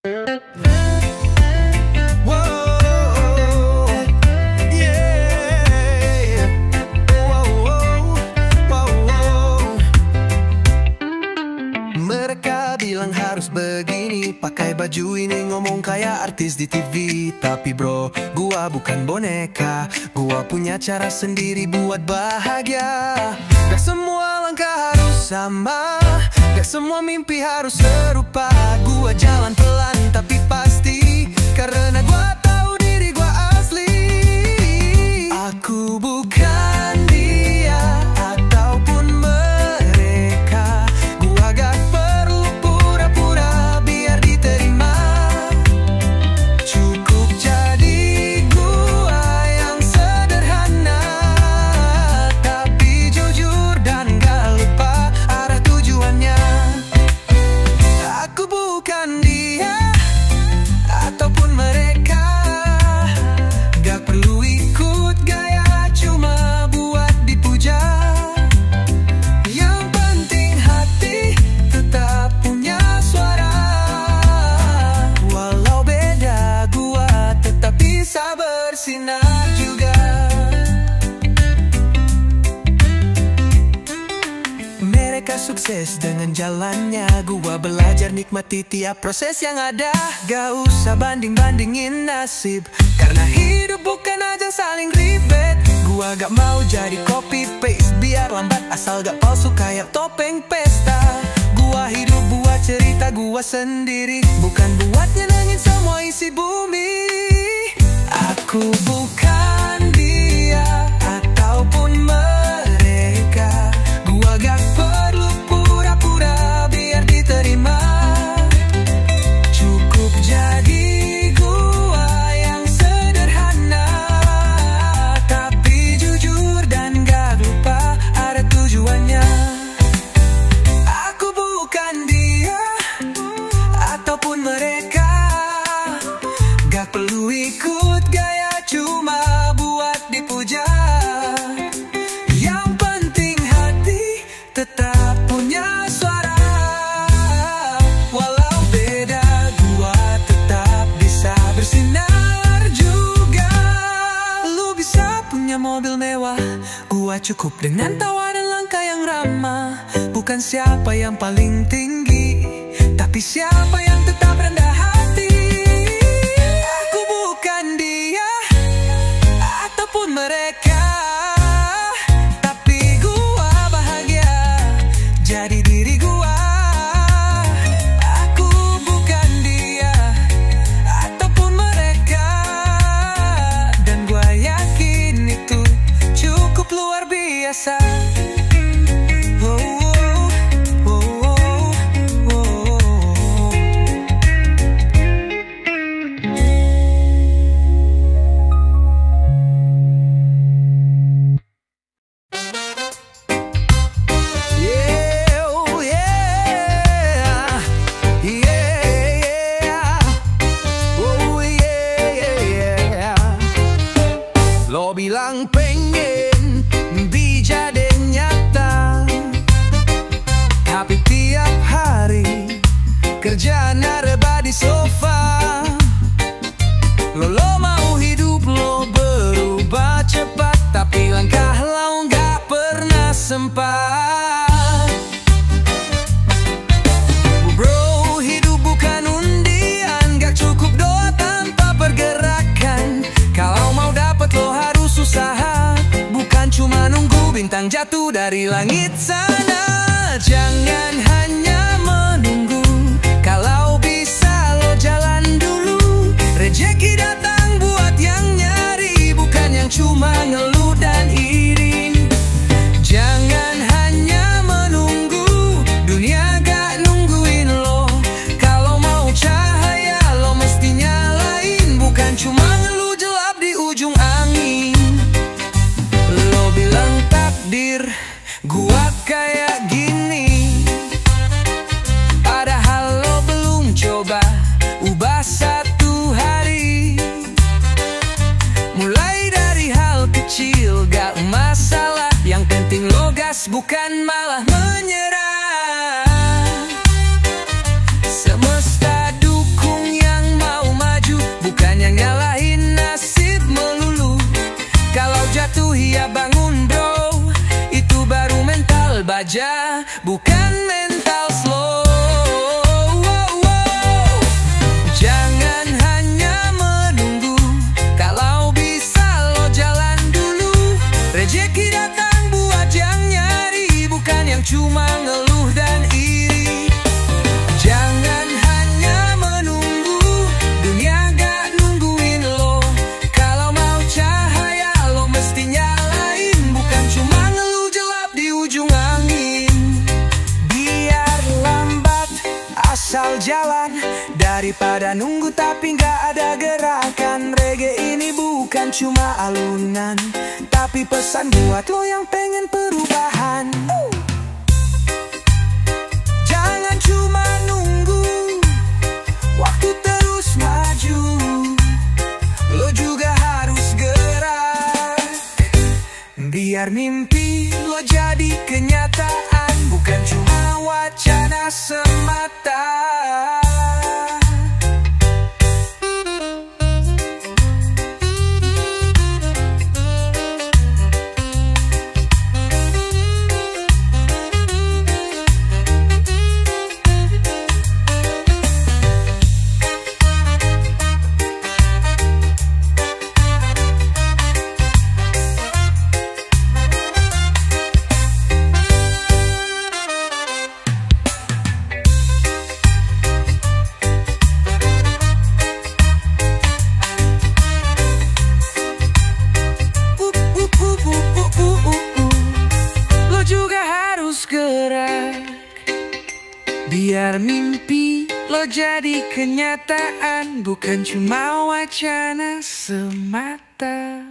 Mereka bilang harus begini, pakai baju ini, ngomong kayak artis di TV. Tapi bro, gua bukan boneka. Gua punya cara sendiri buat bahagia. Gak semua langkah harus sama, gak semua mimpi harus serupa. Gua jalan pelan tapi pasti, karena gua tahu diri gua asli. Aku bukan dia ataupun mereka. Gua gak perlu pura-pura biar diterima. Cukup jadi gua yang sederhana, tapi jujur dan gak lupa arah tujuannya. Aku bukan dia ataupun mereka. Gak perlu ikut gaya cuma buat dipuja. Yang penting hati tetap punya suara. Walau beda, gua tetap bisa bersinar juga. Mereka sukses dengan jalannya, gua belajar nikmati tiap proses yang ada. Gak usah banding-bandingin nasib, karena hidup bukan aja saling ribet. Gua gak mau jadi copy paste, biar lambat asal gak palsu kayak topeng pesta. Gua hidup buat cerita gua sendiri, bukan buat nyenengin semua isi bumi. Aku bukan dia ataupun mereka. Gua gak perlu pura-pura biar diterima. Cukup jadi gua yang sederhana, tapi jujur dan gak lupa ada tujuannya. Aku bukan dia ataupun mereka. Gak perlu ikut gaya cuma buat dipuja. Yang penting hati tetap punya suara. Walau beda, gua tetap bisa bersinar juga. Lu bisa punya mobil mewah, gua cukup dengan tawa dan langkah yang ramah. Bukan siapa yang paling tinggi, tapi siapa yang tetap rendah hati. Aku bukan dia ataupun mereka, tapi gua bahagia jadi diri gua. Aku bukan dia ataupun mereka, dan gua yakin itu cukup luar biasa. Oh, oh, oh, oh, oh. Yeah, oh yeah, yeah, oh yeah. Lo bilang pengen dijadi nyata, tapi tiap hari kerja nareba di sofa. Lo mau hidup lo berubah cepat, tapi langkah lo gak pernah sempat. Bro, hidup bukan undian, gak cukup doa tanpa pergerakan. Kalau mau dapat lo harus usaha, bukan cuma nunggu bintang jatuh dari langit sana. Jangan hanya menunggu, kalau bisa lo jalan dulu. Rezeki datang buat yang nyari, bukan yang cuma ngeluh dan iri. Jangan hanya menunggu, dunia gak nungguin lo. Kalau mau cahaya lo mesti nyalain, bukan cuma ngeluh gelap di ujung angin. Lo bilang takdir gua kayak gini, padahal lo belum coba ubah satu hari. Mulai dari hal kecil gak masalah, yang penting lo gas bukan malah menyerah. Semesta dukung cuma ngeluh dan iri. Jangan hanya menunggu, dunia gak nungguin lo. Kalau mau cahaya lo mesti nyalain, bukan cuma ngeluh gelap di ujung angin. Biar lambat asal jalan, daripada nunggu tapi gak ada gerakan. Reggae ini bukan cuma alunan, tapi pesan buat lo yang pengen perubahan. Jangan cuma nunggu, waktu terus maju. Lo juga harus gerak, biar mimpi lo jadi kenyataan, bukan cuma wacana semata. Biar mimpi lo jadi kenyataan, bukan cuma wacana semata.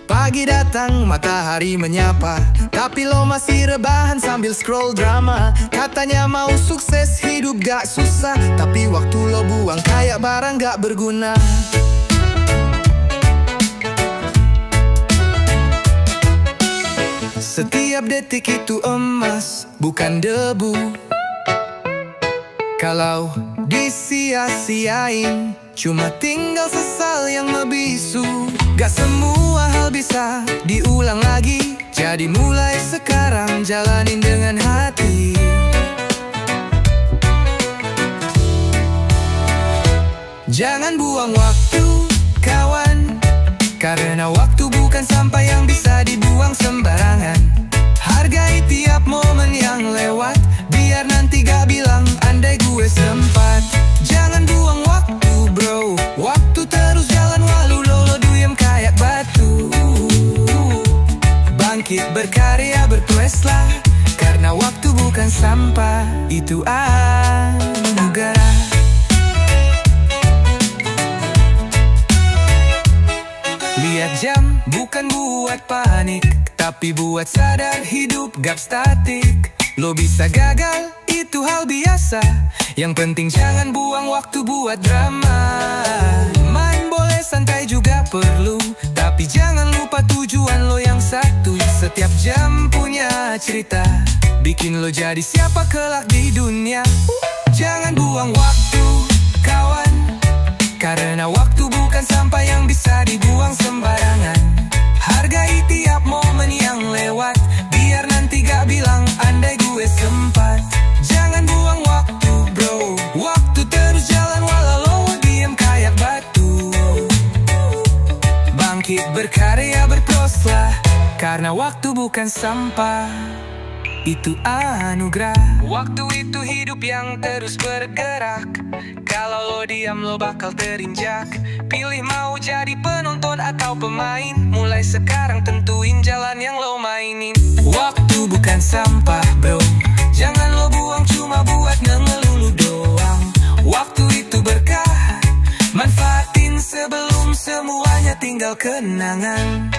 Pagi datang, matahari menyapa, tapi lo masih rebahan sambil scroll drama. Katanya mau sukses, hidup gak susah, tapi waktu lo buang kayak barang gak berguna. Setiap detik itu emas, bukan debu. Kalau disia-siain, cuma tinggal sesal yang ngebisu. Gak semua hal bisa diulang lagi, jadi mulai sekarang jalanin dengan hati. Jangan buang waktu, kawan, karena waktu bukan sampah yang bisa dibuang sembarangan. Hargai tiap momen yang lewat, biar nanti gak bilang andai gue sempat. Jangan buang waktu bro, waktu terus jalan walau lo diem kayak batu. Bangkit berkarya berkueslah, karena waktu bukan sampah, itu anugerah. Lihat jam, bukan buat panik, tapi buat sadar hidup gak statik. Lo bisa gagal, itu hal biasa, yang penting jangan buang waktu buat drama. Main boleh santai juga perlu, tapi jangan lupa tujuan lo yang satu. Setiap jam punya cerita, bikin lo jadi siapa kelak di dunia. Jangan buang waktu, kawan, karena waktu bukan sampah yang bisa dibuang sembarangan. Hargai tiap momen yang lewat, biar nanti gak bilang andai gue sempat. Jangan buang waktu bro, waktu terus jalan walau lo diem kayak batu. Bangkit berkarya berproslah, karena waktu bukan sampah, itu anugerah. Waktu itu hidup yang terus bergerak, kalau lo diam lo bakal terinjak. Pilih mau jadi penonton atau pemain, mulai sekarang tentuin jalan yang lo mainin. Waktu bukan sampah bro, jangan lo buang cuma buat ngelulu doang. Waktu itu berkah, manfaatin sebelum semuanya tinggal kenangan.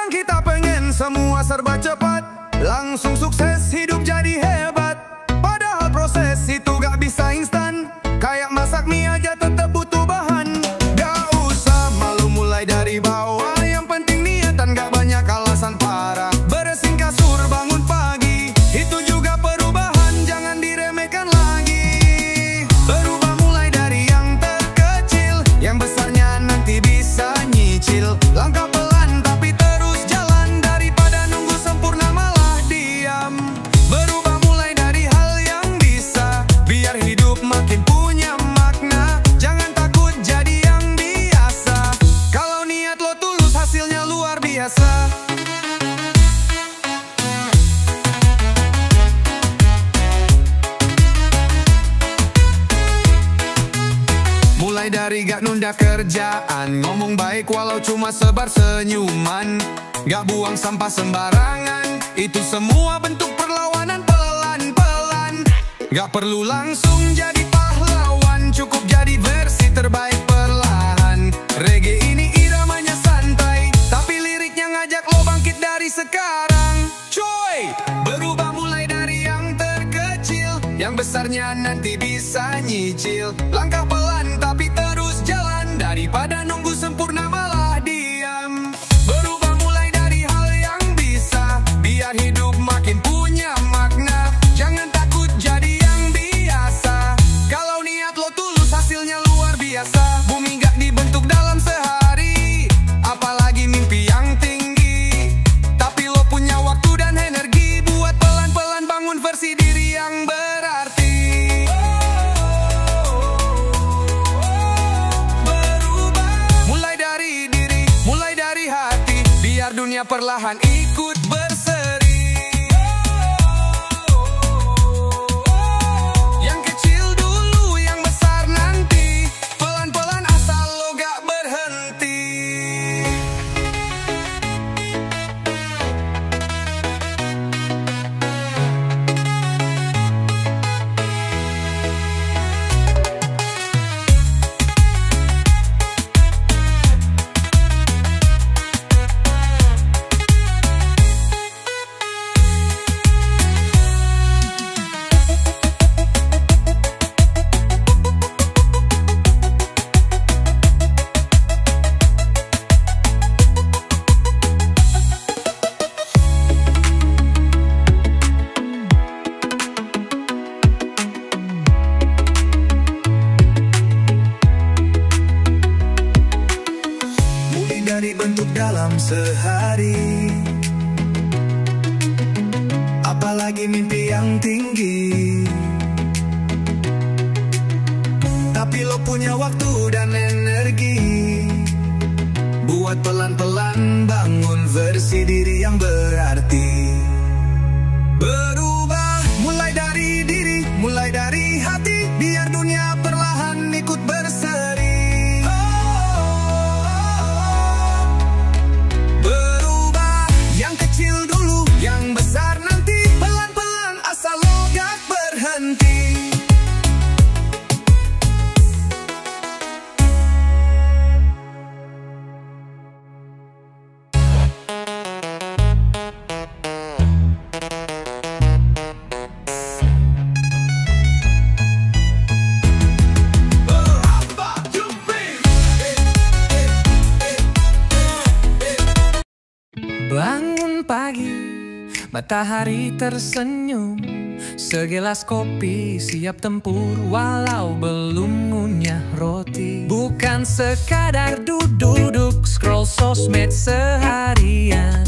Kita pengen semua serba cepat, langsung sukses hidup jadi hebat. Padahal proses itu gak bisa instan, kayak masak mie aja tetap butuh bahan. gak nunda kerjaan, ngomong baik walau cuma sebar senyuman, gak buang sampah sembarangan, itu semua bentuk perlawanan pelan-pelan. Gak perlu langsung jadi pahlawan, cukup jadi versi terbaik perlahan. Reggae ini iramanya santai, tapi liriknya ngajak lo bangkit dari sekarang. Coy, berubah mulai dari yang terkecil, yang besarnya nanti bisa nyicil. Langkah pelan tapi terus jalan, daripada nunggu sempurna malah diam. Berubah mulai dari hal yang bisa, biar hidup makin punya makna. Jangan takut jadi yang biasa, kalau niat lo tulus hasilnya luar biasa. Bumi gak dibentuk dalam sehari, apalagi mimpi yang tinggi. Tapi lo punya waktu dan energi buat pelan-pelan bangun versi diri yang berarti. Biar dunia perlahan ikut berseri. Yang kecil dulu, yang besar nanti, pelan-pelan asal lo gak berhenti. Dari bentuk dalam sehari, apalagi mimpi yang tinggi. Tapi lo punya waktu dan energi buat pelan-pelan bangun versi diri yang berarti. Berubah mulai dari diri, mulai dari hati, biar dunia perlahan ikut berseri. Yang besar nanti, pelan-pelan asal lo gak berhenti. Bangun pagi, matahari tersenyum, segelas kopi siap tempur walau belum ngunyah roti. Bukan sekadar duduk scroll sosmed seharian.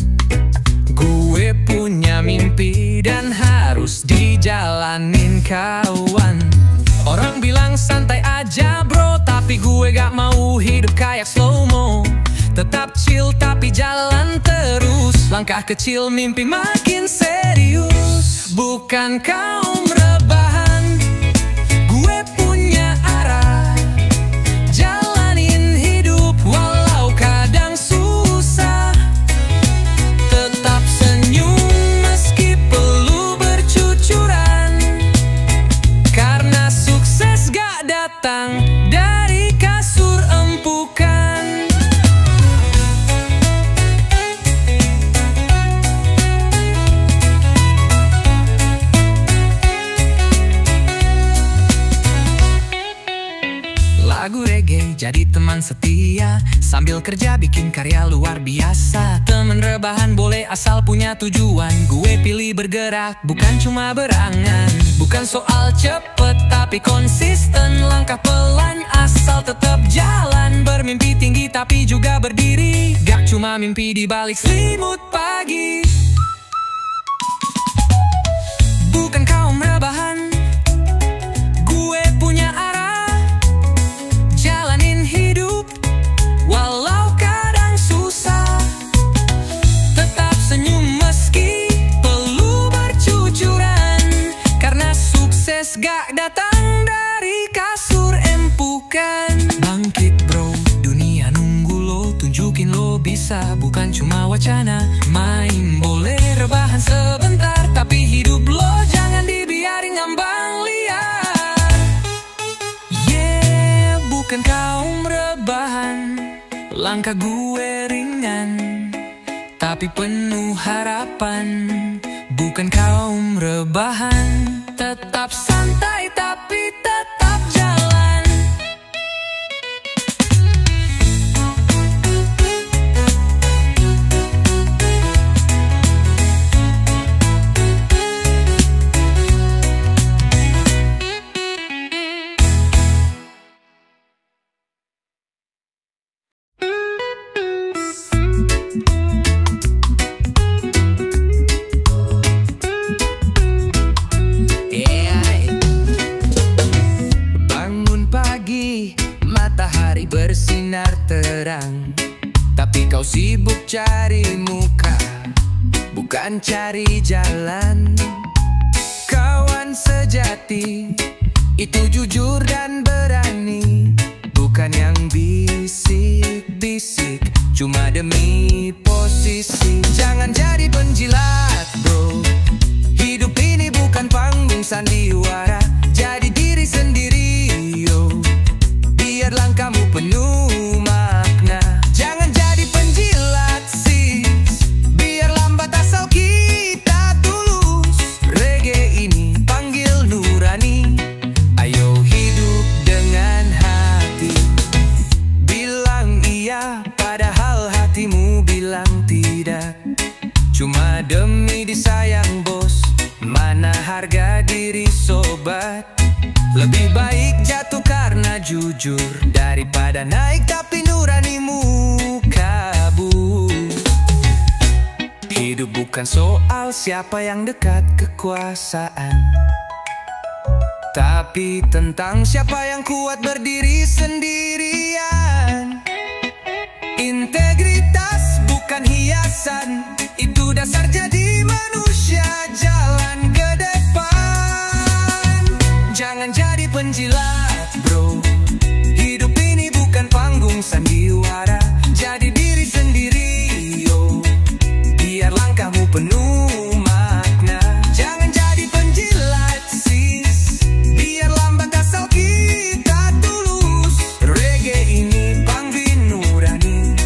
Gue punya mimpi dan harus dijalanin kawan. Orang bilang santai aja bro, tapi gue gak mau hidup kayak slow-mo. Tetap chill tapi jalan terus, langkah kecil mimpi makin serius. Bukan kaum rebahan, gue punya arah, jalanin hidup walau kadang susah. Tetap senyum meski perlu bercucuran, karena sukses gak datang dari kasur empukan. Lagu reggae jadi teman setia, sambil kerja bikin karya luar biasa. Temen rebahan boleh asal punya tujuan, gue pilih bergerak bukan cuma berangan. Bukan soal cepet tapi konsisten, langkah pelan asal tetap jalan. Bermimpi tinggi tapi juga berdiri, gak cuma mimpi di balik selimut pagi. Bukan kaum rebahan, gue punya arah, jalanin hidup walau kadang susah. Tetap senyum meski perlu bercucuran, karena sukses gak datang dari kasur empukan. Bangkit wacana. Main boleh rebahan sebentar, tapi hidup lo jangan dibiarin ngambang liar. Yeah, bukan kaum rebahan, langkah gue ringan tapi penuh harapan. Bukan kaum rebahan, tetap santai tapi tetap jalan. Matahari bersinar terang, tapi kau sibuk cari muka, bukan cari jalan. Kawan sejati itu jujur dan berani, bukan yang bisik-bisik cuma demi posisi. Jangan jadi penjilat bro, hidup ini bukan panggung sandiwara. Jadi diri sendiri yo, biar langkahmu penuh makna. Jangan jadi penjilat sis, biar lambat asal kita tulus. Reggae ini panggil nurani, ayo hidup dengan hati. Bilang iya padahal hatimu bilang tidak, cuma demi disayang bos. Mana harga diri sobat? Lebih baik jatuh karena jujur daripada naik tapi nuranimu kabur. Hidup bukan soal siapa yang dekat kekuasaan, tapi tentang siapa yang kuat berdiri sendirian. Integritas bukan hiasan, itu dasar jadi manusia jalan ke depan. Jangan jadi penjilat bro, hidup ini bukan panggung sandiwara. Jadi diri sendiri yo, biar langkahmu penuh makna. Jangan jadi penjilat sis, biar lambat asal kita tulus. Reggae ini panggil nurani,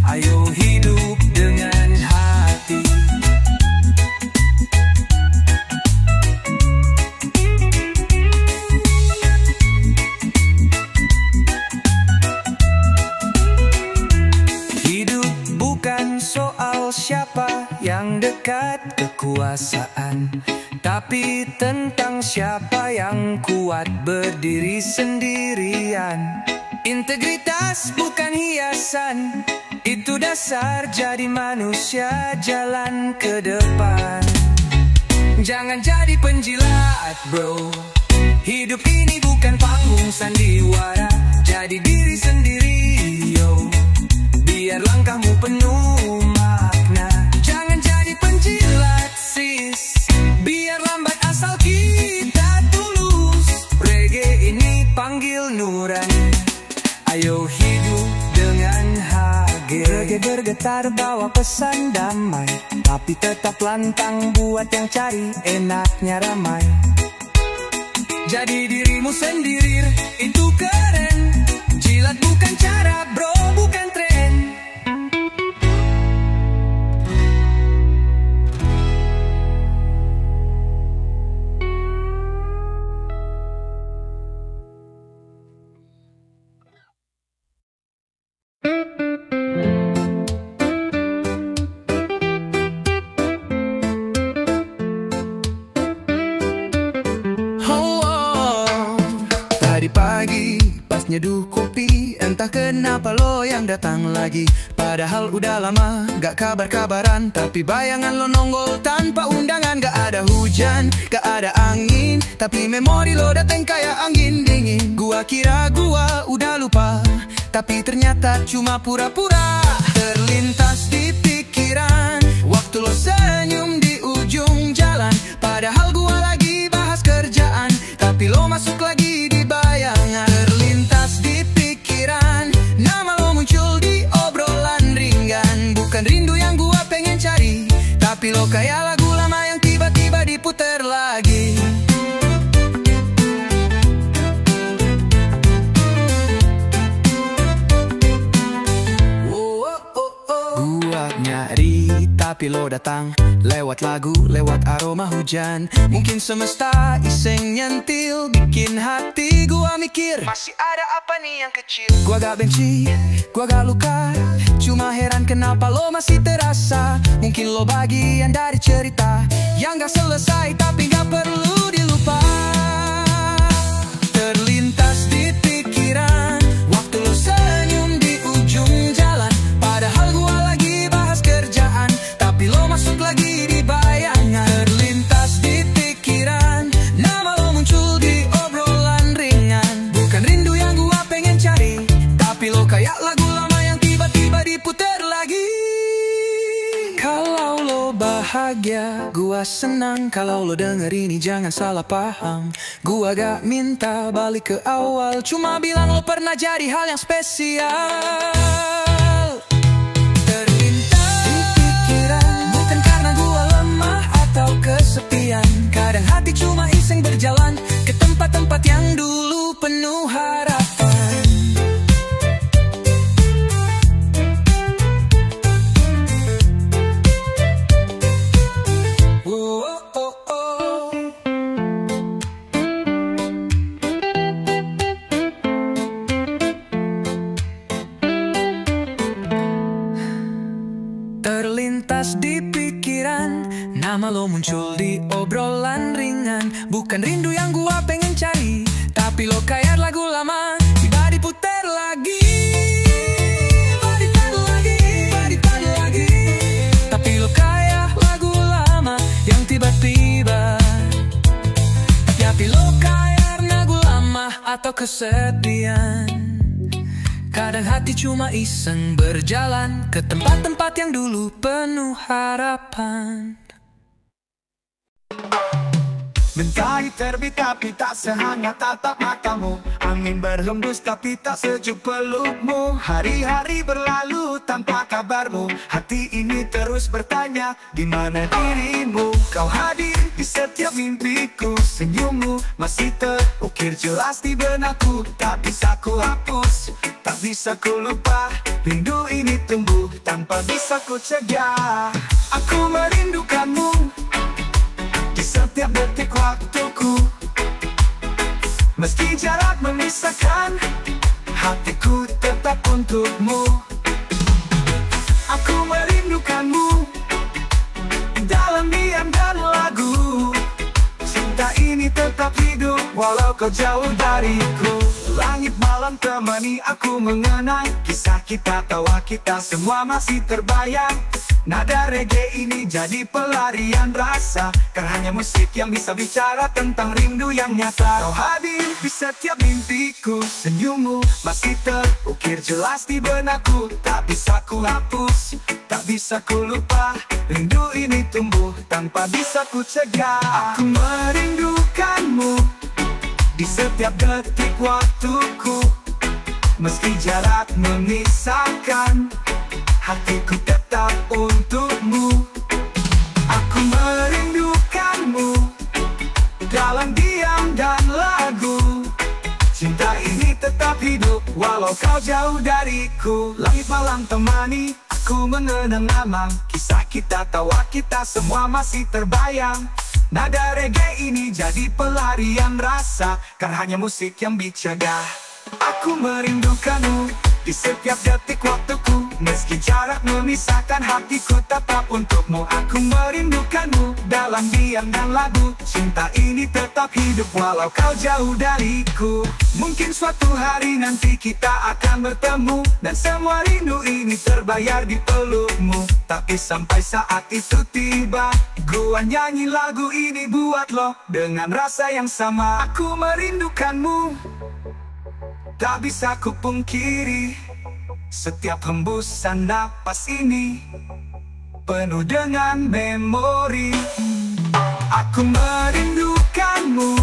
ayo hidup dengan hati. Hidup bukan soal siapa yang dekat kekuasaan, tapi tentang siapa yang kuat berdiri sendirian. Integritas bukan hiasan, itu dasar jadi manusia jalan ke depan. Jangan jadi penjilat bro, hidup ini bukan panggung sandiwara. Jadi diri sendiri yo, biar langkahmu penuh makna. Jangan jadi penjilat sis, biar lambat asal kita tulus. Reggae ini panggil nurani, ayo hidup dengan hage. Reggae bergetar bawa pesan damai, tapi tetap lantang buat yang cari enaknya ramai. Jadi dirimu sendiri, itu keren. Jilat bukan cara bro, bukan tren. Tadi pagi pas nyeduh kopi, entah kenapa lo yang datang lagi. Padahal udah lama gak kabar-kabaran, tapi bayangan lo nongol tanpa undangan. Gak ada hujan, gak ada angin, tapi memori lo dateng kayak angin dingin. Gua kira gua udah lupa, tapi ternyata cuma pura-pura. Terlintas di pikiran waktu lo senyum di ujung jalan. Padahal gua lagi bahas kerjaan, tapi lo masuk lagi di bayangan. Terlintas di pikiran, nama lo muncul di obrolan ringan. Bukan rindu yang gua Tapi lo kayak lagu lama yang tiba-tiba diputer lagi. Gua nyari tapi lo datang, lewat lagu, lewat aroma hujan. Mungkin semesta iseng nyentil, bikin hati gua mikir, masih ada apa nih yang kecil. Gua gak benci, gua gak luka, cuma heran kenapa lo masih terasa. Mungkin lo bagian dari cerita yang gak selesai tapi gak perlu dilupa. Terlintas di pikiran waktu lo senyum di ujung jalan, padahal gua lagi bahas kerjaan, tapi lo masuk lagi di bayangan. Terlintas di pikiran, nama lo muncul di obrolan ringan. Bukan rindu yang gua pengen cari, tapi lo kayak lagu lama yang tiba-tiba diputer lagi. Kalau lo bahagia, gua senang. Kalau lo denger ini jangan salah paham, gua gak minta balik ke awal, cuma bilang lo pernah jadi hal yang spesial. Kesepian, kadang hati cuma iseng berjalan ke tempat-tempat yang dulu penuh harapan. Terlintas di pikiran, nama lo muncul di obrolan ringan. Bukan rindu yang gua pengen cari, tapi lo kayak lagu lama tiba diputer lagi. Diputer lagi. Tapi lo kayak lagu lama yang tiba-tiba. Tapi lo kayak lagu lama atau kesepian. Kadang hati cuma iseng berjalan ke tempat-tempat yang dulu penuh harapan. Mentari terbit tapi tak sehangat tatap matamu. Angin berhembus tapi tak sejuk pelukmu. Hari-hari berlalu tanpa kabarmu. Hati ini terus bertanya, di mana dirimu? Kau hadir di setiap mimpiku. Senyummu masih terukir jelas di benakku. Tak bisa ku hapus, tak bisa ku lupa. Rindu ini tumbuh tanpa bisa ku cegah. Aku merindukanmu di setiap detik waktuku. Meski jarak memisahkan, hatiku tetap untukmu. Aku merindukanmu dalam diam dan lagu. Cinta ini tetap hidup walau kau jauh dariku. Langit malam temani aku mengenang kisah kita, tawa kita semua masih terbayang. Nada reggae ini jadi pelarian rasa, karena hanya musik yang bisa bicara tentang rindu yang nyata. Kau hadir di setiap mimpiku, senyummu masih terukir jelas di benakku. Tak bisa ku hapus, tak bisa ku lupa. Rindu ini tumbuh tanpa bisa ku cegah. Aku merindukanmu di setiap detik waktuku. Meski jarak memisahkan, hatiku tetap untukmu. Aku merindukanmu dalam diam dan lagu. Cinta ini tetap hidup walau kau jauh dariku. Langit malam temani aku mengenang nama kisah kita, tawa kita semua masih terbayang. Nada reggae ini jadi pelarian rasa, karena hanya musik yang bicara. Aku merindukanmu di setiap detik waktuku. Meski jarak memisahkan, hatiku tetap untukmu. Aku merindukanmu dalam diam dan lagu. Cinta ini tetap hidup walau kau jauh dariku. Mungkin suatu hari nanti kita akan bertemu, dan semua rindu ini terbayar di pelukmu. Tapi sampai saat itu tiba, gua nyanyi lagu ini buat lo dengan rasa yang sama. Aku merindukanmu, tak bisa ku pungkiri. Setiap hembusan napas ini penuh dengan memori. Aku merindukanmu,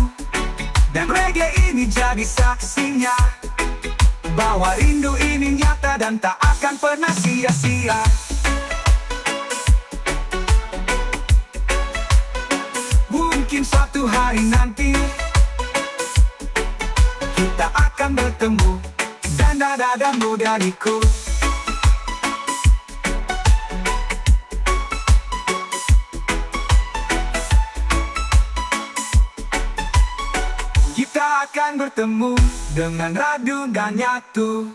dan reggae ini jadi saksinya bahwa rindu ini nyata dan tak akan pernah sia-sia. hari nanti kita akan bertemu, dan dadamu dariku. Kita akan bertemu dengan Radu dan Nyatu.